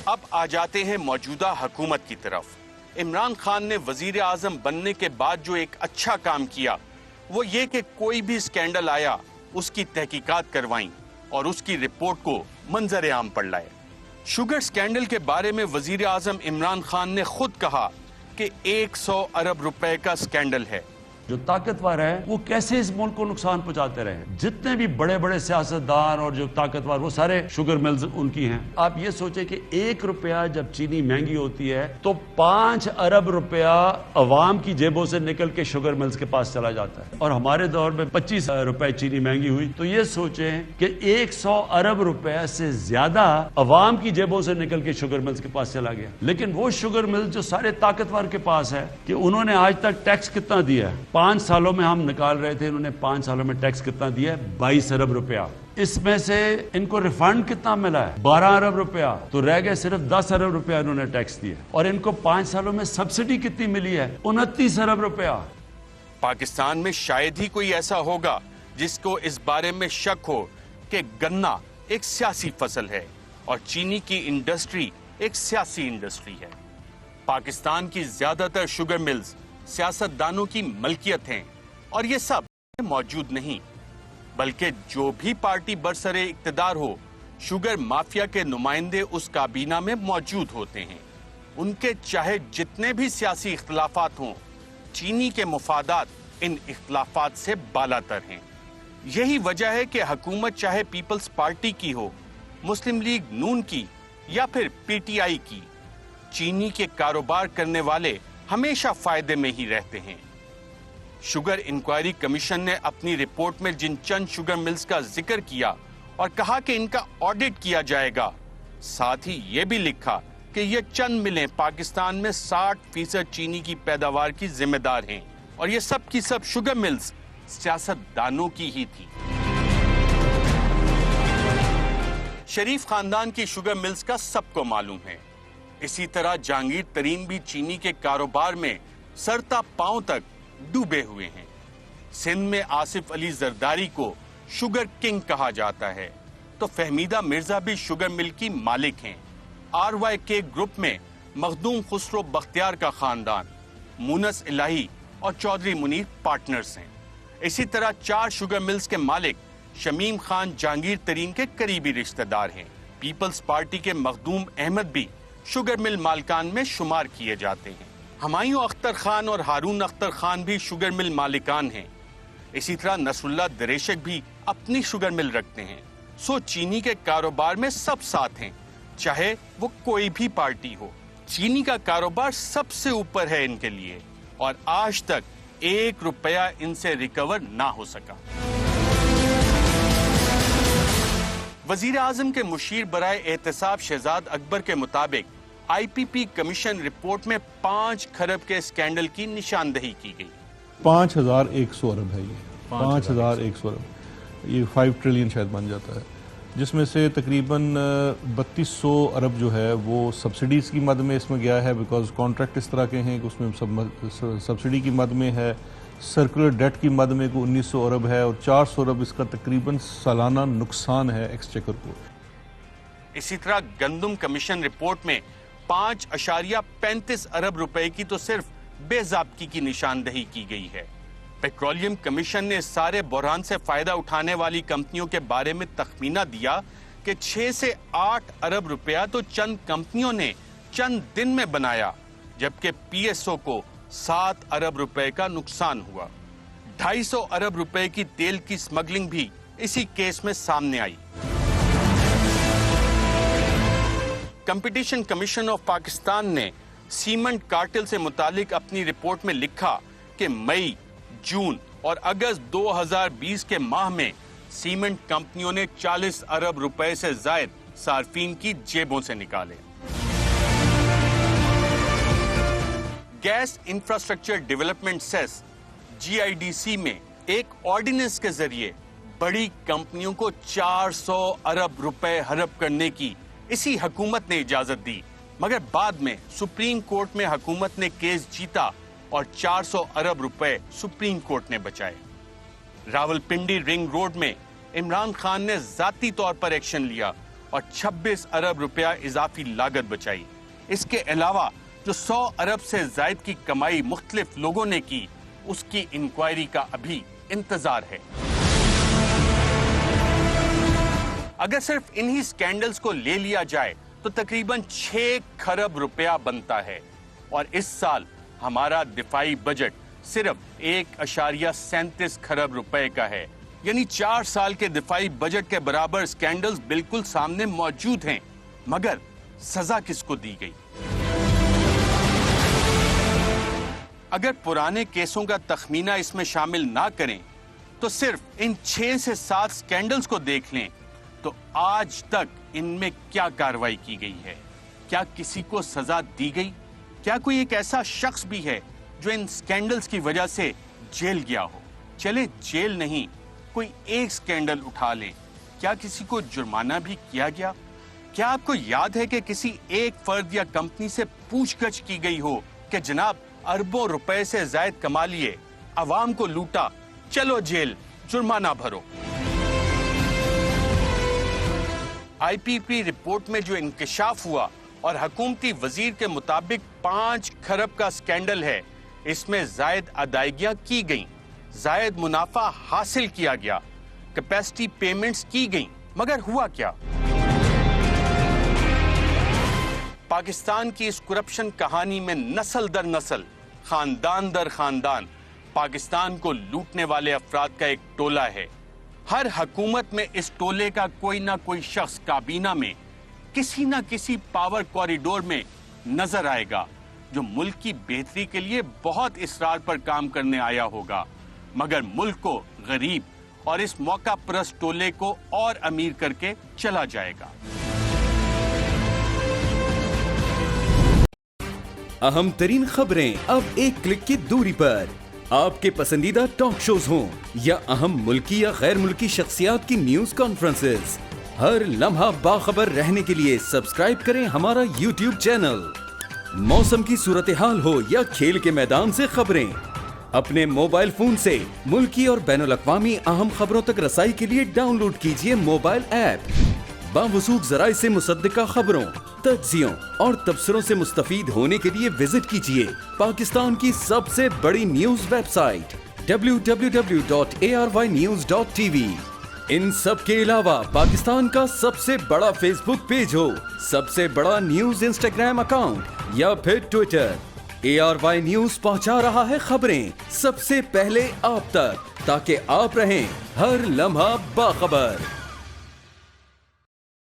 اب आ जाते हैं मौजूदा हुकूमत की तरफ। इमरान खान ने वजीर आजम बनने के बाद जो एक अच्छा काम किया वो ये कि कोई भी स्कैंडल आया उसकी तहकीकात करवाई और उसकी रिपोर्ट को मंजर आम पर लाए। शुगर स्कैंडल के बारे में वजीर आजम इमरान खान ने खुद कहा कि 100 अरब रुपए का स्कैंडल है। जो ताकतवर है वो कैसे इस मुल्क को नुकसान पहुंचाते रहे। जितने भी बड़े बड़े सियासतदान और जो ताकतवर वो सारे शुगर मिल्स उनकी हैं। आप ये सोचें कि 1 रुपया जब चीनी महंगी होती है तो 5 अरब रुपया अवाम की जेबों से निकल के शुगर मिल्स के पास चला जाता है, और हमारे दौर में 25 रुपए चीनी महंगी हुई तो ये सोचें कि 100 अरब रुपए से ज्यादा अवाम की जेबों से निकल के शुगर मिल्स के पास चला गया। लेकिन वो शुगर मिल्स जो सारे ताकतवर के पास है कि उन्होंने आज तक टैक्स कितना दिया है, 5 सालों में हम निकाल रहे थे, इन्होंने 5 सालों में टैक्स कितना दिया है, 22 अरब रुपया। इसमें से इनको रिफंड कितना मिला है, 12 अरब रुपया, तो रह गए सिर्फ 10 अरब रुपया इन्होंने टैक्स दिया। और इनको 5 सालों में सब्सिडी कितनी मिली है, 29 अरब रुपया। पाकिस्तान में शायद ही कोई ऐसा होगा जिसको इस बारे में शक हो कि गन्ना एक सियासी फसल है और चीनी की इंडस्ट्री एक सियासी इंडस्ट्री है। पाकिस्तान की ज्यादातर शुगर मिल्स सियासतदानों की मलकियत हैं और ये सब मौजूद नहीं, बल्कि जो भी पार्टी बरसरे इक्तदार हो, शुगर माफिया के नुमाइंदे उस काबीना में मौजूद होते हैं। उनके चाहे जितने भी सियासी इख्तलाफात हों, चीनी के मुफादात इन इख्तलाफात से बालातर हैं। यही वजह है कि हुकूमत चाहे पीपल्स पार्टी की हो, मुस्लिम लीग नून की या फिर पीटीआई की, चीनी के कारोबार करने वाले हमेशा फायदे में ही रहते हैं। शुगर इंक्वायरी कमीशन ने अपनी रिपोर्ट में जिन चंद शुगर मिल्स का जिक्र किया और कहा कि इनका ऑडिट किया जाएगा, साथ ही ये भी लिखा कि ये चंद मिलें पाकिस्तान में 60% चीनी की पैदावार की जिम्मेदार हैं और ये सब की सब शुगर मिल्स सियासतदानों की ही थी। शरीफ खानदान की शुगर मिल्स का सबको मालूम है। इसी तरह जहांगीर तरीन भी चीनी के कारोबार में सरता पांव तक डूबे हुए हैं। सिंध में आसिफ अली जरदारी को शुगर किंग कहा जाता है, तो फहमीदा मिर्जा भी शुगर मिल की मालिक हैं। RYK ग्रुप में मखदूम खुसरो बख्तियार का खानदान, मुनस इलाही और चौधरी मुनीर पार्टनर्स हैं। इसी तरह 4 शुगर मिल्स के मालिक शमीम खान जहांगीर तरीन के करीबी रिश्तेदार हैं। पीपल्स पार्टी के मखदूम अहमद भी शुगर मिल मालिकान में शुमार किए जाते हैं। हुमायूं अख्तर खान और हारून अख्तर खान भी शुगर मिल मालिकान हैं। इसी तरह नसरुल्लाह दरेशक भी अपनी शुगर मिल रखते हैं। सो चीनी के कारोबार में सब साथ हैं, चाहे वो कोई भी पार्टी हो। चीनी का कारोबार सबसे ऊपर है इनके लिए और आज तक 1 रुपया इनसे रिकवर ना हो सका। वजीर आजम के मुशीर बराए एहतसाब शहजाद अकबर के मुताबिक IPP कमीशन रिपोर्ट में 5 खरब के स्कैंडल की निशानदही की गई। 5100 अरब है ये, 5100 अरब, ये 5 ट्रिलियन शायद बन जाता है, जिसमें से तकरीबन 3200 अरब जो है वो सब्सिडीज़ की मद में इसमें गया है, बिकॉज कॉन्ट्रैक्ट इस तरह के हैं कि उसमें सब्सिडी की मद में है। सर्कुलर डेट की मद में को 1900 अरब है और 400 अरब इसका तकरीबन सालाना नुकसान है एक्सचेकर को। इसी तरह गंदम कमीशन रिपोर्ट में 5.35 अरब रुपए की तो सिर्फ बेज़ाब्ती की निशानदही की गई है। पेट्रोलियम कमीशन ने सारे बहरान से फायदा उठाने वाली कंपनियों के बारे में तखमीना दिया कि 6 से 8 अरब रुपया तो चंद कंपनियों ने चंद दिन में बनाया, जबकि PSO को 7 अरब रुपए का नुकसान हुआ। 250 अरब रुपए की तेल की स्मगलिंग भी इसी केस में सामने आई। कंपटीशन कमीशन ऑफ पाकिस्तान ने सीमेंट कार्टेल से मुतालिक अपनी रिपोर्ट में लिखा कि मई, जून और अगस्त 2020 के माह में सीमेंट कंपनियों ने 40 अरब रुपए से जायद सार्फिन की जेबों से निकाले। Gas infrastructure development cess GIDC में एक ऑर्डिनेंस के जरिए बड़ी कंपनियों को 400 अरब रुपए हड़प करने की इसी हुकूमत ने इजाजत दी, मगर बाद में सुप्रीम कोर्ट में हुकूमत ने केस जीता और 400 अरब रुपए सुप्रीम कोर्ट ने बचाए। रावलपिंडी रिंग रोड में इमरान खान ने जाती तौर पर एक्शन लिया और 26 अरब रुपया इजाफी लागत बचाई। इसके अलावा जो 100 अरब से जायद की कमाई मुख्तलिफ लोगों ने की, उसकी इंक्वायरी का अभी इंतजार है। अगर सिर्फ इन्हीं स्कैंडल्स को ले लिया जाए तो तकरीबन 6 खरब रुपया बनता है, और इस साल हमारा दिफाई बजट सिर्फ 1.37 खरब रुपए का है। यानी 4 साल के दिफाई बजट के बराबर स्कैंडल्स बिल्कुल सामने मौजूद हैं, मगर सजा किसको दी गई? अगर पुराने केसों का तखमीना इसमें शामिल ना करें तो सिर्फ इन 6 से 7 स्कैंडल्स को देख लें तो आज तक इनमें क्या कार्रवाई की गई है? क्या किसी को सजा दी गई? क्या कोई एक ऐसा शख्स भी है जो इन स्कैंडल्स की वजह से जेल गया हो? चले जेल नहीं, कोई एक स्कैंडल उठा लें, क्या किसी को जुर्माना भी किया गया? क्या आपको याद है कि किसी एक फर्द या कंपनी से पूछगछ की गई हो कि जनाब अरबों रुपए से जायद कमा लिए, अवाम को लूटा, चलो जेल, जुर्माना भरो? आईपीपी रिपोर्ट में जो इंकशाफ हुआ और हुकूमती वजीर के मुताबिक 5 खरब का स्कैंडल है, इसमें जायद अदायगियां की गईं, जायद मुनाफा हासिल किया गया, कैपेसिटी पेमेंट्स की गईं, मगर हुआ क्या? पाकिस्तान की इस करप्शन कहानी में नस्ल दर नस्ल, खानदान दर खानदान पाकिस्तान को लूटने वाले अफराद का एक टोला है। हर हुकूमत में इस टोले का कोई ना कोई शख्स काबीना में किसी ना किसी पावर कॉरिडोर में नजर आएगा जो मुल्क की बेहतरी के लिए बहुत इसरार पर काम करने आया होगा, मगर मुल्क को गरीब और इस मौका परस्त टोले को और अमीर करके चला जाएगा। अहम तरीन खबरें अब एक क्लिक की दूरी पर। आपके पसंदीदा टॉक शोज हों या अहम मुल्की या गैर मुल्की शख्सियात की न्यूज कॉन्फ्रेंसेस, हर लम्हा बाखबर रहने के लिए सब्सक्राइब करें हमारा YouTube चैनल। मौसम की सूरत हाल हो या खेल के मैदान से खबरें, अपने मोबाइल फोन से मुल्की और बैनुल अक़वामी अहम खबरों तक रसाई के लिए डाउनलोड कीजिए मोबाइल ऐप। बावसूख ज़राए से मुसद्दिका खबरों, तज्ज़ियों और तबसरों से मुस्तफीद होने के लिए विजिट कीजिए पाकिस्तान की सबसे बड़ी न्यूज वेबसाइट www.arYnews.tv। इन सब के अलावा पाकिस्तान का सबसे बड़ा फेसबुक पेज हो, सबसे बड़ा न्यूज इंस्टाग्राम अकाउंट या फिर ट्विटर, ARY न्यूज पहुंचा रहा है खबरें सबसे पहले आप तक, ताकि आप रहें हर लम्हा बाखबर।